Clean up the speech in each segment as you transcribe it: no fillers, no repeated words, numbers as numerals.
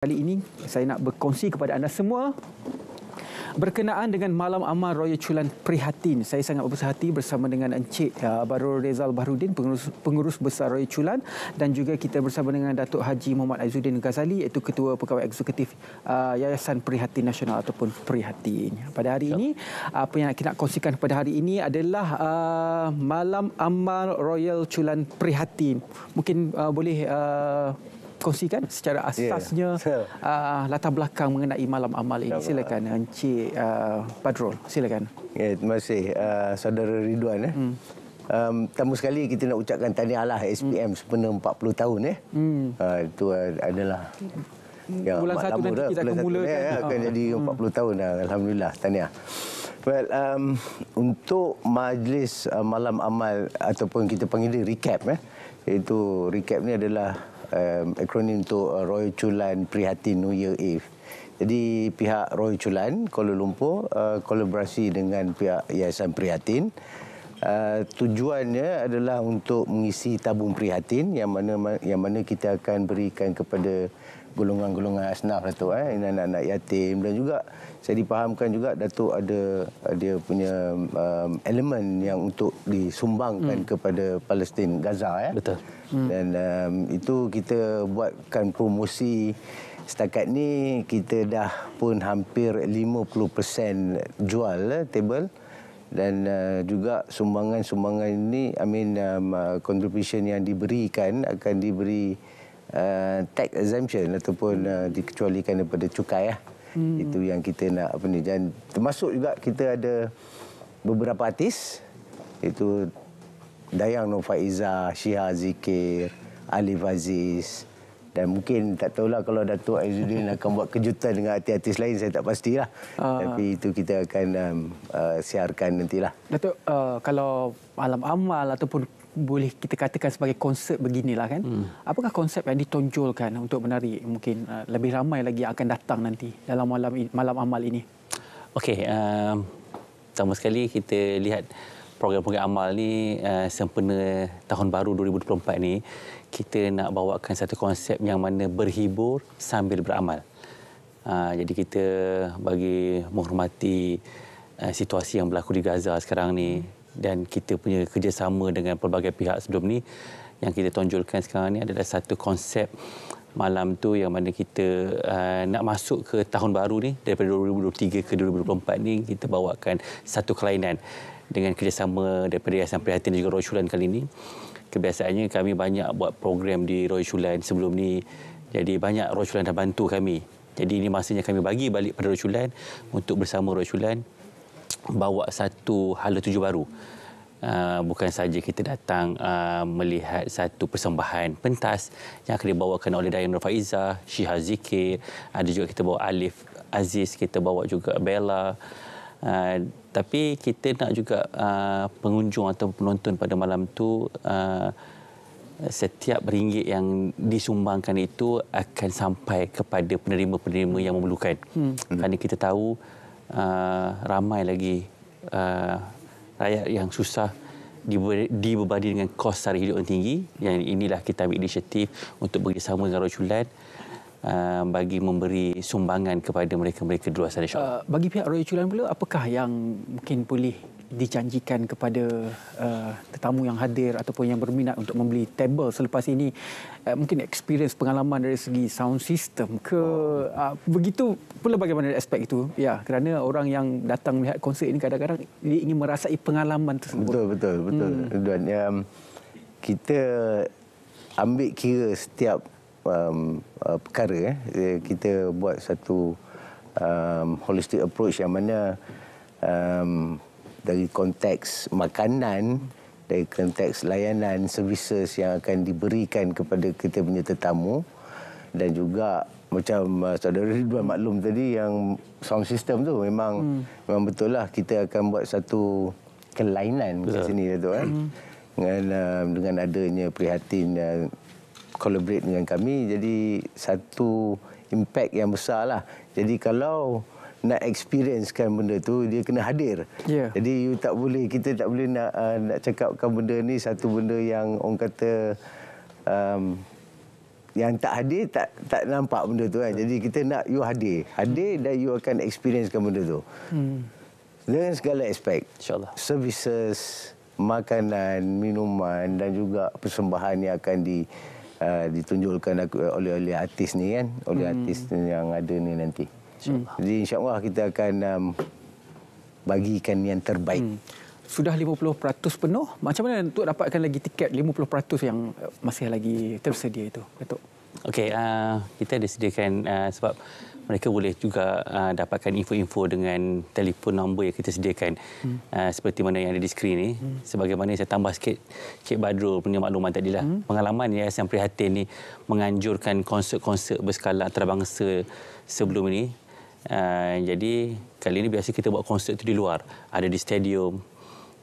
Kali ini saya nak berkongsi kepada anda semua berkenaan dengan Malam Amal Royal Chulan Prihatin. Saya sangat berbesar hati bersama dengan Encik Bahrul Rezal Bahrudin, pengurus besar Royal Chulan, dan juga kita bersama dengan Datuk Haji Muhammad Aizuddin Ghazali, iaitu Ketua Pegawai Eksekutif Yayasan Prihatin Nasional ataupun Prihatin. Pada hari ini, apa yang kita nak kongsikan pada hari ini adalah Malam Amal Royal Chulan Prihatin. Mungkin boleh kongsikan secara asasnya latar belakang mengenai Malam Amal ini. Silakan Encik Badrul, silakan. Terima kasih Saudara Ridwan. Pertama sekali kita nak ucapkan tahniah SPM sempena 40 tahun. Itu adalah bulan 1 nanti kita akan mulakan. Akan jadi 40 tahun dah. Alhamdulillah, tahniah. Well, untuk majlis Malam Amal ataupun kita panggil dia recap, iaitu recap ni adalah akronim untuk Royal Chulan Prihatin New Year Eve. Jadi pihak Royal Chulan Kuala Lumpur kolaborasi dengan pihak Yayasan Prihatin. Tujuannya adalah untuk mengisi tabung prihatin yang mana kita akan berikan kepada golongan-golongan asnaf Datuk, anak-anak yatim, dan juga saya dipahamkan juga Datuk ada dia punya elemen yang untuk disumbangkan kepada Palestin, Gaza. Betul. Dan itu kita buatkan promosi. Setakat ni kita dah pun hampir 50% jual table, dan juga sumbangan-sumbangan ini, contribution yang diberikan akan diberi tax exemption ataupun dikecualikan daripada cukai. Itu yang kita nak dan termasuk juga kita ada beberapa artis, itu Dayang Nur Faiza, Syiha Zikir, Alif Aziz, dan mungkin tak tahulah kalau Datuk Aizuddin akan buat kejutan dengan artis-artis lain, saya tak pastilah. Tapi itu kita akan siarkan nantilah. Datuk, kalau Malam Amal ataupun boleh kita katakan sebagai konsep beginilah kan, apakah konsep yang ditonjolkan untuk menarik mungkin lebih ramai lagi yang akan datang nanti dalam Malam Amal ini? Okey, pertama sekali kita lihat program-program amal ni sempena tahun baru 2024 ni, kita nak bawakan satu konsep yang mana berhibur sambil beramal. Jadi kita bagi menghormati situasi yang berlaku di Gaza sekarang ni, dan kita punya kerjasama dengan pelbagai pihak sebelum ni, yang kita tonjolkan sekarang ni adalah satu konsep malam tu yang mana kita nak masuk ke tahun baru ni, daripada 2023 ke 2024 ni, kita bawakan satu kelainan dengan kerjasama daripada Yayasan Prihatin dan juga Royal Chulan kali ini. Kebiasaannya kami banyak buat program di Royal Chulan sebelum ni, jadi banyak Royal Chulan dah bantu kami. Jadi ini masanya kami bagi balik pada Royal Chulan untuk bersama Royal Chulan bawa satu hala tuju baru. Bukan saja kita datang melihat satu persembahan pentas yang akan dibawakan oleh Dayang Nur Faiza, Syiha Zikir, ada juga kita bawa Alif Aziz, kita bawa juga Bella. Tapi kita nak juga pengunjung atau penonton pada malam tu, setiap ringgit yang disumbangkan itu akan sampai kepada penerima-penerima yang memerlukan. Kerana kita tahu ramai lagi rakyat yang susah dibebani dengan kos sara hidup yang tinggi. Yang inilah kita ambil inisiatif untuk bekerjasama dengan Royal Chulan bagi memberi sumbangan kepada mereka-mereka di luar sana, insya-Allah. Bagi pihak Royal Chulan pula, apakah yang mungkin boleh dijanjikan kepada tetamu yang hadir ataupun yang berminat untuk membeli table selepas ini? Mungkin experience, pengalaman dari segi sound system ke begitu pula, bagaimana aspek itu? Ya, kerana orang yang datang melihat konsert ini kadang-kadang dia ingin merasai pengalaman tersebut. Betul. Dan kita ambil kira setiap perkara. Kita buat satu holistic approach yang mana dari konteks makanan, dari konteks layanan, services yang akan diberikan kepada kita punya tetamu, dan juga macam Saudara Ridwan maklum tadi, yang sound system tu memang betul lah, kita akan buat satu kelainan di sini tu dengan adanya Prihatin collaborate dengan kami, jadi satu impact yang besar lah. Jadi kalau nak experiencekan benda tu, dia kena hadir. Jadi kita tak boleh nak cakapkan benda ni satu benda yang orang kata yang tak hadir tak nampak benda tu kan. Jadi kita nak you hadir dan you akan experiencekan benda tu. Dengan segala aspek. InsyaAllah. Services, makanan, minuman dan juga persembahan yang akan ditunjukkan oleh artis ni kan, oleh artis yang ada ni nanti. Jadi insya-Allah kita akan bagikan yang terbaik. Sudah 50% penuh. Macam mana untuk dapatkan lagi tiket 50% yang masih lagi tersedia itu, Datuk? Okey, kita ada sediakan sebab mereka boleh juga dapatkan info-info dengan telefon nombor yang kita sediakan seperti mana yang ada di skrin ni. Sebagaimana saya tambah sikit Cik Badrul punya makluman tadilah. Pengalaman Yayasan Prihatin ni menganjurkan konsert-konsert berskala antarabangsa sebelum ini. Jadi kali ini biasa kita buat konsert tu di luar, ada di stadium.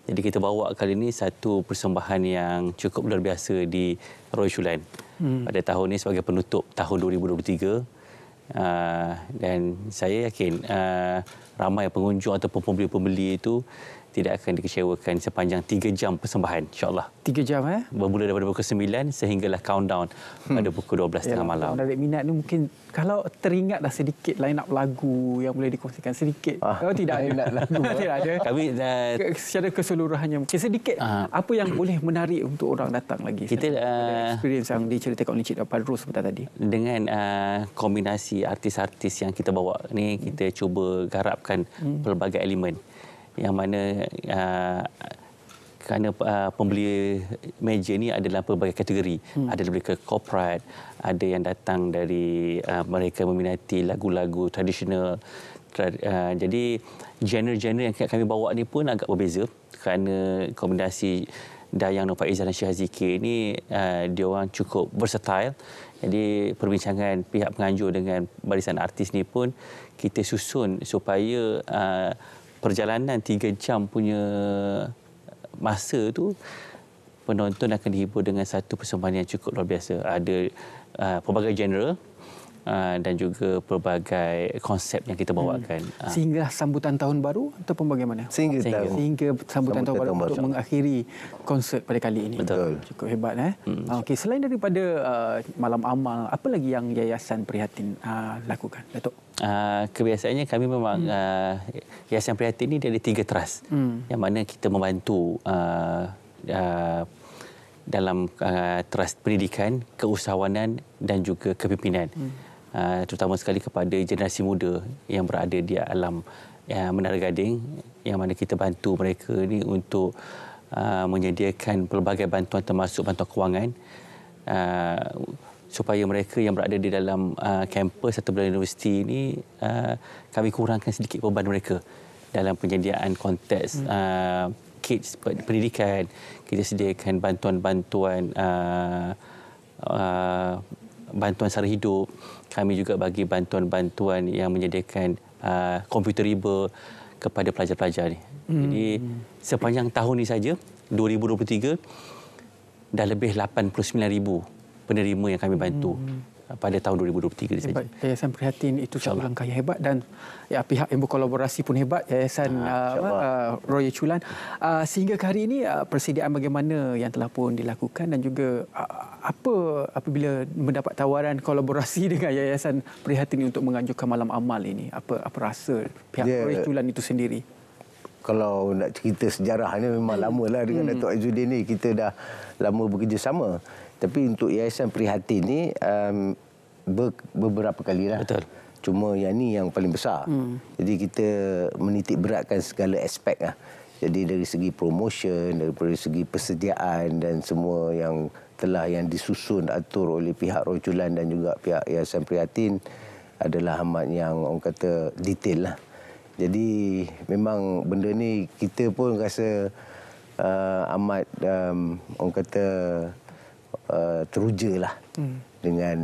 Jadi kita bawa kali ini satu persembahan yang cukup luar biasa di Royal Chulan pada tahun ini sebagai penutup tahun 2023. Dan saya yakin ramai pengunjung ataupun pembeli-pembeli itu tidak akan dikecewakan sepanjang 3 jam persembahan, insya-Allah. 3 jam bermula daripada pukul 9 sehinggalah countdown pada pukul 12 tengah malam. Dari minat ni mungkin kalau teringatlah sedikit line up lagu yang boleh dikongsikan sedikit. Tidak ada lagu. Tidak ada. Kami secara keseluruhannya mungkin sedikit apa yang boleh menarik untuk orang datang lagi. Kita experience yang diceritakan oleh Cik Badrul sebentar tadi. Dengan kombinasi artis-artis yang kita bawa ni, kita cuba garapkan pelbagai elemen yang mana kerana pembeli meja ni adalah pelbagai kategori. Ada daripada corporate, ada yang datang dari mereka meminati lagu-lagu tradisional. Jadi genre-genre yang kami bawa ni pun agak berbeza kerana kombinasi Dayang Nur Faizal dan Syah Zikir ni dia orang cukup versatile. Jadi perbincangan pihak penganjur dengan barisan artis ni pun kita susun supaya perjalanan 3 jam punya masa tu penonton akan dihibur dengan satu persembahan yang cukup luar biasa. Ada pelbagai genre dan juga pelbagai konsep yang kita bawakan. Sehingga sambutan tahun baru ataupun bagaimana? Sehingga sambutan tahun baru untuk mengakhiri konsert pada kali ini. Betul. Cukup hebat. Okey, selain daripada malam amal, apa lagi yang Yayasan Prihatin lakukan, Datuk? Kebiasaannya kami memang Yayasan Prihatin ini dia ada 3 trust yang mana kita membantu dalam trust pendidikan, keusahawanan dan juga kepimpinan. Terutama sekali kepada generasi muda yang berada di alam Menara Gading, yang mana kita bantu mereka ni untuk menyediakan pelbagai bantuan termasuk bantuan kewangan supaya mereka yang berada di dalam kampus atau dalam universiti ini kami kurangkan sedikit beban mereka dalam penyediaan konteks kits pendidikan. Kita sediakan bantuan-bantuan bantuan sara hidup. Kami juga bagi bantuan-bantuan yang menyediakan komputer riba kepada pelajar-pelajar ni. Jadi sepanjang tahun ini saja 2023 dah lebih 89,000 penerima yang kami bantu pada tahun 2023 saja. Yayasan Prihatin itu satu langkah yang hebat dan pihak yang berkolaborasi pun hebat, Yayasan Royal Chulan. Sehingga ke hari ini persediaan bagaimana yang telah pun dilakukan dan juga apabila mendapat tawaran kolaborasi dengan Yayasan Prihatin untuk menganjurkan malam amal ini, apa rasa pihak Royal Chulan itu sendiri? Kalau nak cerita sejarahnya memang lamalah dengan Datuk Aizudin ni, kita dah lama bekerjasama. Tapi untuk Yayasan Prihatin ni beberapa kali lah. Betul. Cuma yang ni yang paling besar. Jadi kita menitik beratkan segala aspek lah. Jadi dari segi promotion, dari segi persediaan dan semua yang yang disusun atur oleh pihak Royal Chulan dan juga pihak Yayasan Prihatin adalah amat yang orang kata detail lah. Jadi memang benda ni kita pun rasa amat orang kata teruja lah dengan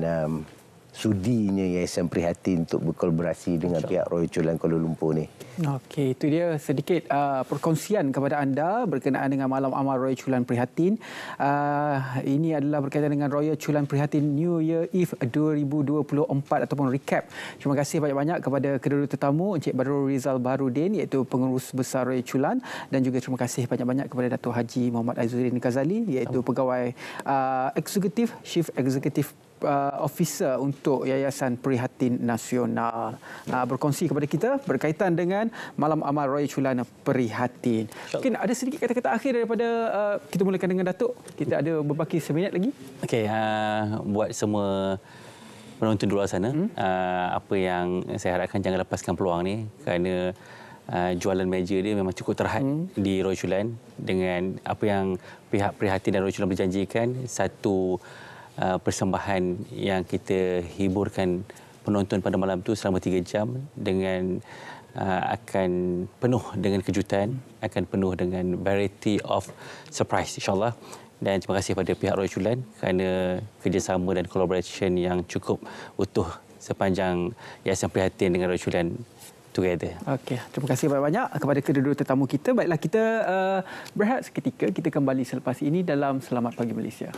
sudinya Yayasan Prihatin untuk berkolaborasi dengan pihak Royal Chulan Kuala Lumpur ni. Okey, itu dia sedikit perkongsian kepada anda berkenaan dengan malam amal Royal Chulan Prihatin. Ini adalah berkaitan dengan Royal Chulan Prihatin New Year Eve 2024 ataupun recap. Terima kasih banyak-banyak kepada kedua tetamu, Encik Badrul Rizal Baharudin iaitu Pengurus Besar Royal Chulan, dan juga terima kasih banyak-banyak kepada Datuk Haji Muhammad Aizudin Ghazali iaitu Pegawai Eksekutif Chief Executive officer untuk Yayasan Prihatin Nasional berkongsi kepada kita berkaitan dengan Malam Amal Raya Chulan Prihatin. Mungkin ada sedikit kata-kata akhir daripada kita mulakan dengan Datuk. Kita ada berbaki seminit lagi. Okey, buat semua penonton di luar sana, apa yang saya harapkan jangan lepaskan peluang ni, kerana jualan meja dia memang cukup terhad di Royal Chulan dengan apa yang pihak Prihatin dan Royal Chulan berjanjikan, satu persembahan yang kita hiburkan penonton pada malam tu selama 3 jam dengan akan penuh dengan kejutan, akan penuh dengan variety of surprise insyaAllah. Dan terima kasih kepada pihak Royal Chulan kerana kerjasama dan collaboration yang cukup utuh sepanjang Yayasan Prihatin dengan Royal Chulan together. Okey, terima kasih banyak-banyak kepada kedua-dua tetamu kita. Baiklah, kita berehat seketika, kita kembali selepas ini dalam Selamat Pagi Malaysia.